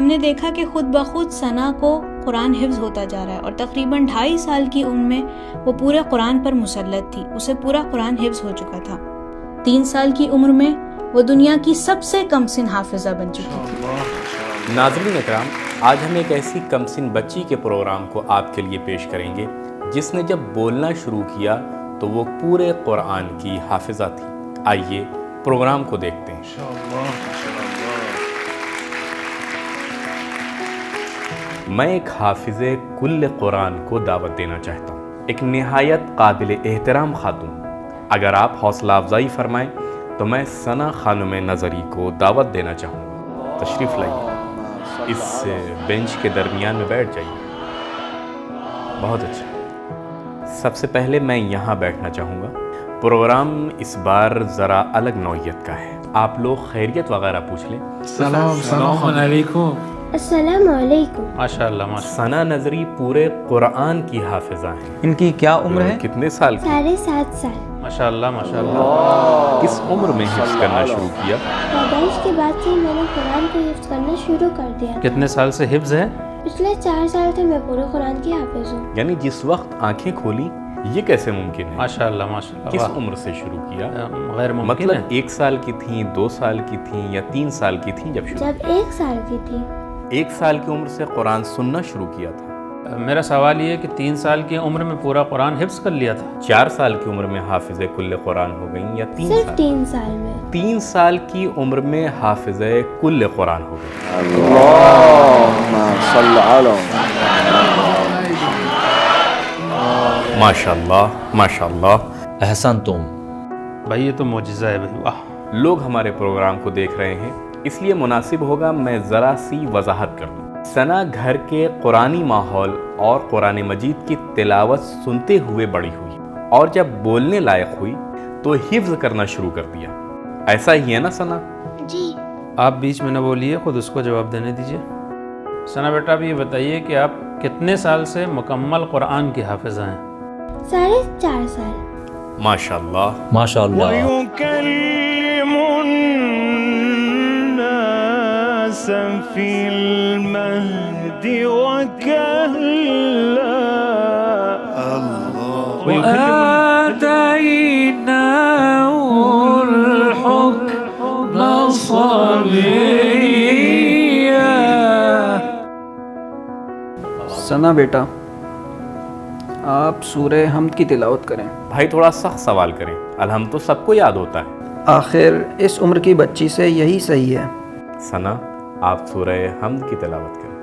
ہم نے دیکھا کہ خود بخود ثنا کو قرآن حفظ ہوتا جا رہا ہے اور تقریباً 2.5 سال کی عمر میں وہ پورے قرآن پر مسلط تھی، اسے پورا قرآن حفظ ہو چکا تھا۔ 3 سال کی عمر میں وہ دنیا کی سب سے کم سن حافظہ بن چکی تھی۔ ناظرین اکرام، آج ہم ایک ایسی کم سن بچی کے پروگرام کو آپ کے لیے پیش کریں گے جس نے جب بولنا شروع کیا تو وہ پورے قرآن کی حافظہ تھی۔ آئیے پروگرام کو دیکھتے ہیں۔ میں ایک حافظ کل قرآن کو دعوت دینا چاہتا ہوں، ایک نہایت قابل احترام خاتون۔ اگر آپ حوصلہ افزائی فرمائیں تو میں ثنا خانم نظری کو دعوت دینا چاہوں گا۔ تشریف لائیے، اس بینچ کے درمیان میں بیٹھ جائیے۔ بہت اچھا، سب سے پہلے میں یہاں بیٹھنا چاہوں گا۔ پروگرام اس بار ذرا الگ نوعیت کا ہے، آپ لوگ خیریت وغیرہ پوچھ لیں۔ السلام علیکم۔ السلام علیکم۔ ماشاءاللہ ماشاءاللہ۔ ثنا نظری پورے قرآن کی حافظہ ہیں۔ ان کی کیا عمر ہے؟ کتنے سال کی؟ 7.5 سال۔ ماشاءاللہ ماشاءاللہ۔ کس عمر میں حفظ کرنا شروع کیا؟ پیدائش کے بعد سے میں نے قرآن کو حفظ کرنا شروع کر دیا۔ کتنے سال سے حفظ ہے؟ پچھلے 4 سال سے میں پورے قرآن کی حافظ ہوں۔ یعنی جس وقت آنکھیں کھولی یہ کیسے ممکن ہے؟ ماشاءاللہ ماشاءاللہ۔ کس عمر سے شروع کیا؟ غیر ممکن مطلب ہے۔ 1 سال کی تھیں، 2 سال کی تھیں یا 3 سال کی تھیں جب شروع؟ جب 1 سال کی تھی۔ 1 سال کی عمر سے قرآن سننا شروع کیا تھا؟ میرا سوال یہ ہے کہ 3 سال کی عمر میں پورا قرآن حفظ کر لیا تھا؟ 4 سال کی عمر میں حافظ کل قرآن ہو گئیں یا 3 صرف سال؟ 3 سال میں۔ 3 سال کی عمر میں حافظ کل قرآن ہو گئیں۔ اللہم صل علی ماشاءاللہ ماشاءاللہ۔ احسن تم۔ بھائی یہ تو معجزہ ہے بھائی، واہ۔ لوگ ہمارے پروگرام کو دیکھ رہے ہیں، اس لیے مناسب ہوگا میں ذرا سی وضاحت کر دوں۔ ثنا گھر کے قرآنی ماحول اور قرآن مجید کی تلاوت سنتے ہوئے بڑی ہوئی، اور جب بولنے لائق ہوئی تو حفظ کرنا شروع کر دیا۔ ایسا ہی ہے نا ثنا؟ جی۔ آپ بیچ میں نہ بولیے، خود اس کو جواب دینے دیجیے۔ ثنا بیٹا اب یہ بتائیے کہ آپ کتنے سال سے مکمل قرآن کی حافظہ ہیں؟ 4.5 سال۔ ماشاءاللہ ماشاءاللہ۔ ويكلم الناس في المهد وكهلا وآتيناه الحكم صبيا۔ ثنا بیٹا، آپ سورہ حمد کی تلاوت کریں۔ بھائی تھوڑا سخت سوال کریں، الحمد تو سب کو یاد ہوتا ہے۔ آخر اس عمر کی بچی سے یہی صحیح ہے۔ ثنا آپ سورہ حمد کی تلاوت کریں۔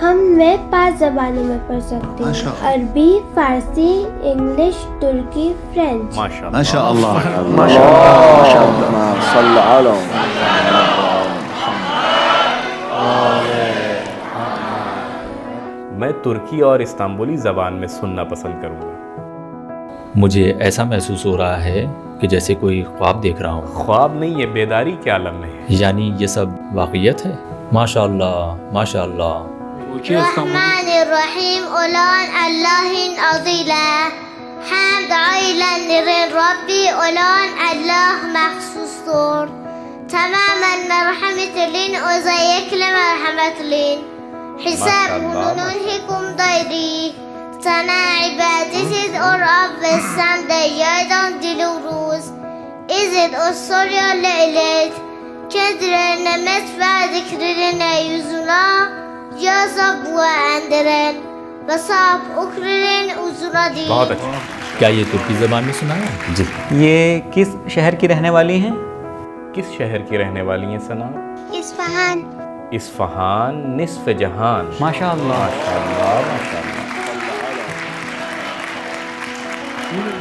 ہم میں 5 زبانوں میں پڑھ سکتی ہوں، عربی، فارسی، انگلش، ترکی، فرینچ۔ ماشاءاللہ ماشاءاللہ ماشاءاللہ۔ صل علی میں ترکی اور استنبولی زبان میں سننا پسند کروں گا۔ مجھے ایسا محسوس ہو رہا ہے کہ جیسے کوئی خواب دیکھ رہا ہوں، خواب نہیں، یہ بیداری کے عالم میں ہے۔ یعنی یہ سب واقعیت ہے؟ ماشاءاللہ ماشاءاللہ۔ الرحمن الرحیم اولان اللہ عظیلا حمد عیلا نرین ربی اولان اللہ مخصوصور تماما مرحمت لین ازیک لمرحمت لین حساب ننهكم ضيري سنة عبادتي أرعب بالسند يدان دلوروز إذن أصري لإلت كدر نمت فذكرنا يزنا يصب وأندرن بصاب أكرن أزردي۔ بہت اچھا۔ کیا یہ ترکی زبان میں سنا ہے؟ جی۔ یہ کس شہر کی رہنے والی ہیں؟ کس شہر کی رہنے والی ہیں ثنا؟ إصفهان۔ اصفہان، نصف جہان۔ ماشاءاللہ۔ ماشاءاللہ ماشاءاللہ۔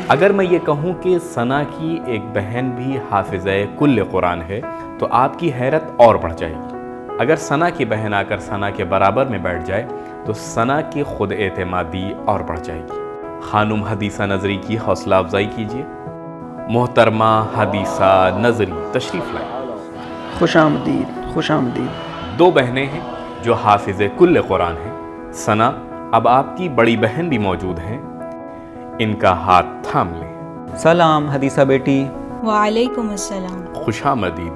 اگر میں یہ کہوں کہ ثنا کی ایک بہن بھی حافظہ کل قرآن ہے تو آپ کی حیرت اور بڑھ جائے گی۔ اگر ثنا کی بہن آ کر ثنا کے برابر میں بیٹھ جائے تو ثنا کی خود اعتمادی اور بڑھ جائے گی۔ خانم حدیثہ نظری کی حوصلہ افزائی کیجیے۔ محترمہ حدیثہ نظری تشریف لائیں۔ خوش آمدید، خوش آمدید۔ 2 بہنیں ہیں جو حافظ کل قرآن ہیں۔ ثنا اب آپ کی بڑی بہن بھی موجود ہیں، ان کا ہاتھ تھام لیں۔ سلام حدیثہ بیٹی۔ وعلیکم السلام۔ خوش آمدید۔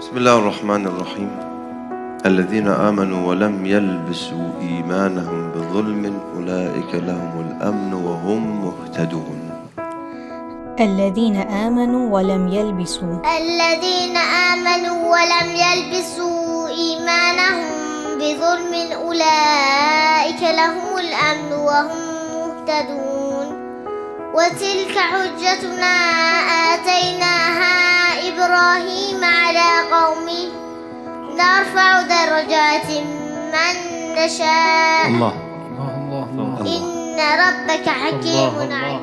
بسم الله الرحمن الرحيم الذين آمنوا ولم يلبسوا إيمانهم بظلم أولئك لهم الأمن وهم مهتدون. الذين آمنوا ولم يلبسوا الذين آمنوا ولم يلبسوا إيمانهم بظلم أولئك لهم الأمن وهم مهتدون. وتلك حجتنا آتيناها إبراهيم على قومه نرفع درجات من نشاء إن ربك حكيم عليم.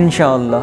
انشاءاللہ.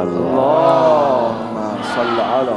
اللهم صل على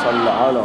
صل على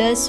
10,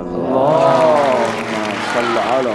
اللهم صل على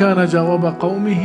كان جواب قومه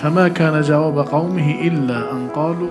فما كان جواب قومه إلا أن قالوا.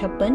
56।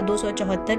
274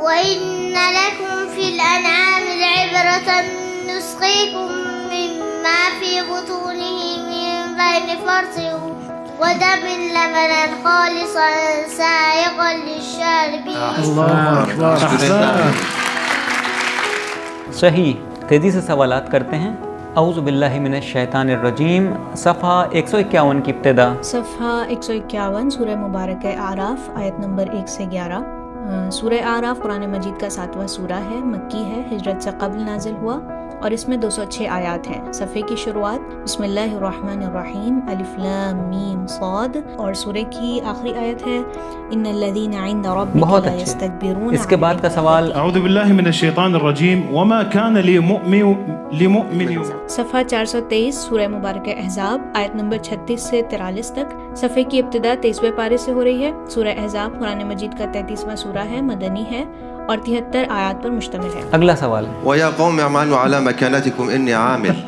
وإن لكم في الأنعام لعبرة نسقيكم مما في بطونه من بين فرث ودم لبنا خالصا سائغا للشاربين. الله أكبر. صحیح. تیزی سے سوالات کرتے ہیں. اعوذ باللہ من الشیطان الرجیم. صفحہ 151 کی ابتدا. صفحہ 151 سورہ مبارک آراف آیت نمبر 1 سے 11. سورہ آراف قرآن مجید کا 7واں سورہ ہے، مکی ہے، ہجرت سے قبل نازل ہوا اور اس میں 206 آیات ہیں۔ صفحے کی شروعات بسم اللہ الرحمن الرحیم الف لام میم صاد، اور سورہ کی آخری آیت ہے ان الذین عند ربک بہت لا اچھے۔ یستکبرون اس کے بعد کا سوال اعوذ باللہ من الشیطان الرجیم وما كان لمؤمن صفحہ 423 سورہ مبارکہ احزاب آیت نمبر 36 سے 43 تک۔ صفحے کی ابتدا 23ویں پارے سے ہو رہی ہے۔ سورہ احزاب قرآن مجید کا 33واں سورہ ہے، مدنی ہے اور 73 آیات پر مشتمل ہے۔ اگلا سوال ويا قوم اعملوا على مكانتكم إني عامل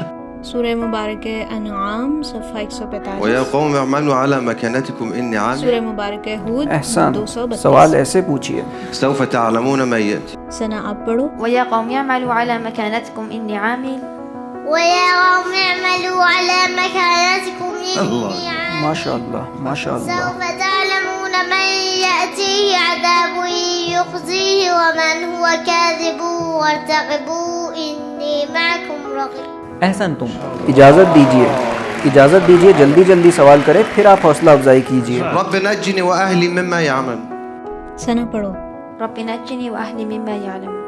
سورہ مبارکہ انعام صفحہ 145 ويا قوم اعملوا على مكانتكم إني عامل سورہ مبارکہ ہود احسان 232 سوال ایسے پوچھیے سوف تعلمون ما يأتي ثنا آپ پڑھو۔ ويا قوم اعملوا على مكانتكم إني عامل ويا قوم اعملوا على مكانتكم إني عامل ماشاء اللہ ماشاء اللہ سوف تعلمون من يأتيه عذاب يخزيه ومن هو كاذب وارتقبوا إني معكم رقيب۔ احسن تم اجازت دیجیے جلدی جلدی سوال کرے پھر آپ حوصلہ افزائی کیجیے۔ رب نجني وأهلي مما يعمل ثنا پڑھو۔ رب نجني وأهلي مما يعلمون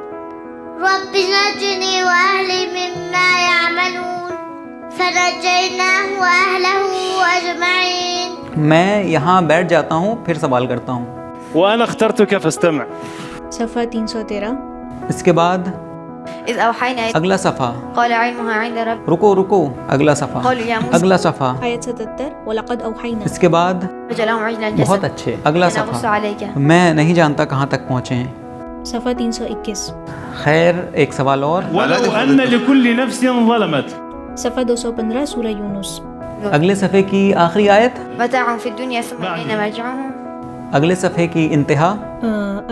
رب نجني وأهلي مما يعملون فنجيناه وأهله أجمعين۔ میں یہاں بیٹھ جاتا ہوں پھر سوال کرتا ہوں۔ وأنا اخترتك فاستمع صفحہ 313 اس کے بعد إذ أوحينا اگلا صفحہ، قال علمها عند رب رکو اگلا صفحہ، قالوا يا موسى اگلا صفحہ، آیت 77 وَلَقَدْ أَوْحَيْنَا اس کے بعد لهم عجلا بہت جسد اچھے، اگلا نقص صفحہ، عليك میں نہیں جانتا کہاں تک پہنچے ہیں۔ صفحہ 321 خیر ایک سوال اور، ولو أن لكل نفس ظلمت صفحہ 215 سورہ یونس اگلے صفحے کی آخری آیت، متاع في الدنيا ثم إلينا مرجعهم اگلے صفحے کی انتہا،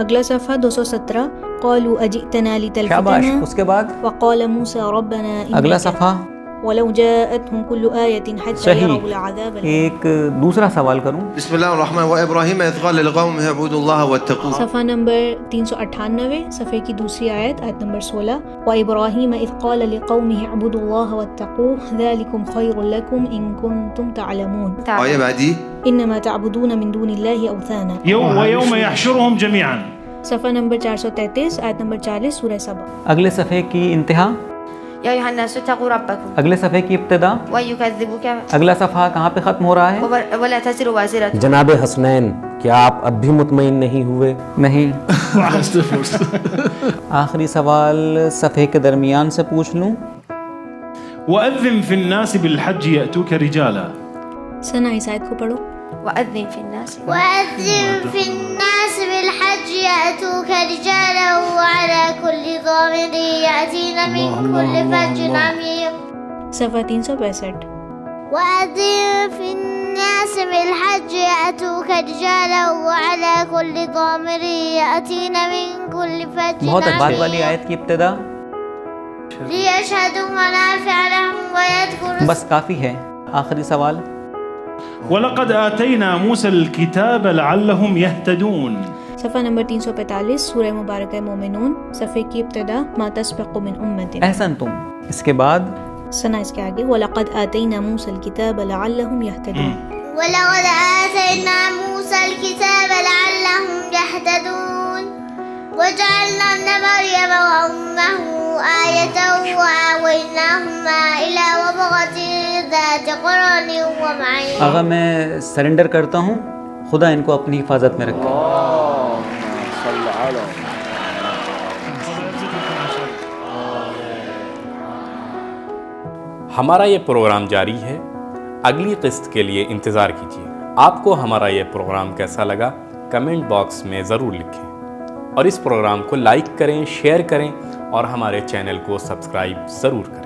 اگلا صفحہ 217 قالوا اجئتنا شاباش، لتلفتنا اس کے بعد وقال موسى ربنا اگلا إنك صفحہ، ولو جاءتهم كل آية حتى صحیح۔ يروا العذاب ایک دوسرا سوال کروں، بسم الله الرحمن وإبراهيم إذ قال لقومه اعبدوا الله واتقوه صفحہ نمبر 398 صفحے کی دوسری آیت آیت نمبر 16 وإبراهيم إذ قال لقومه اعبدوا الله واتقوه ذلكم خير لكم إن كنتم تعلمون آية بعدي إنما تعبدون من دون الله أوثانا ويوم يحشرهم جميعا صفحہ نمبر 433 آیت نمبر 40 سورہ سبا اگلے صفحے کی انتہا، يا أيها الناس اتقوا ربكم اگلے صفحے کی ابتدا، ويكذبك اگلا صفحہ کہاں پہ ختم ہو رہا ہے؟ ولا تزر وازرة جناب حسنین کیا آپ اب بھی مطمئن نہیں ہوئے؟ نہیں۔ آخری سوال صفحے کے درمیان سے پوچھ لوں، وأذن في الناس بالحج يأتوك رجالا ثنا اس آیت کو پڑھو۔ وأذن في الناس وأذن في الناس بالحج يأتوك رجالا وعلى كل ضامر يأتين من كل فج عميق صفحہ 365 وأذن في الناس بالحج يأتوك رجالا وعلى كل ضامر يأتين من كل فج بہت بعد عميق والی آیت کی ابتدا، ليشهدوا منافع لهم ويذكروا بس کافی ہے۔ آخری سوال، ولقد آتينا موسى الكتاب لعلهم يهتدون صفحہ نمبر 345 سورہ مبارکہ مومنون صفحے کی ابتدا ما تسبق من امت، احسن تم، اس کے بعد سنا اس کے آگے وَلَقَدْ آتَيْنَا مُوسَى الْكِتَابَ لَعَلَّهُمْ يَهْتَدُونَ ولقد آتينا موسى الكتاب لعلهم يهتدون وجعلنا ابن مريم وأمه آية وآويناهما إلى ربوة ذات قرن ومعين۔ آغا میں سرنڈر کرتا ہوں، خدا ان کو اپنی حفاظت میں رکھے۔ اللهم صل على ہمارا یہ پروگرام جاری ہے، اگلی قسط کے لیے انتظار کیجیے۔ آپ کو ہمارا یہ پروگرام کیسا لگا کمنٹ باکس میں ضرور لکھیں، اور اس پروگرام کو لائک کریں، شیئر کریں اور ہمارے چینل کو سبسکرائب ضرور کریں۔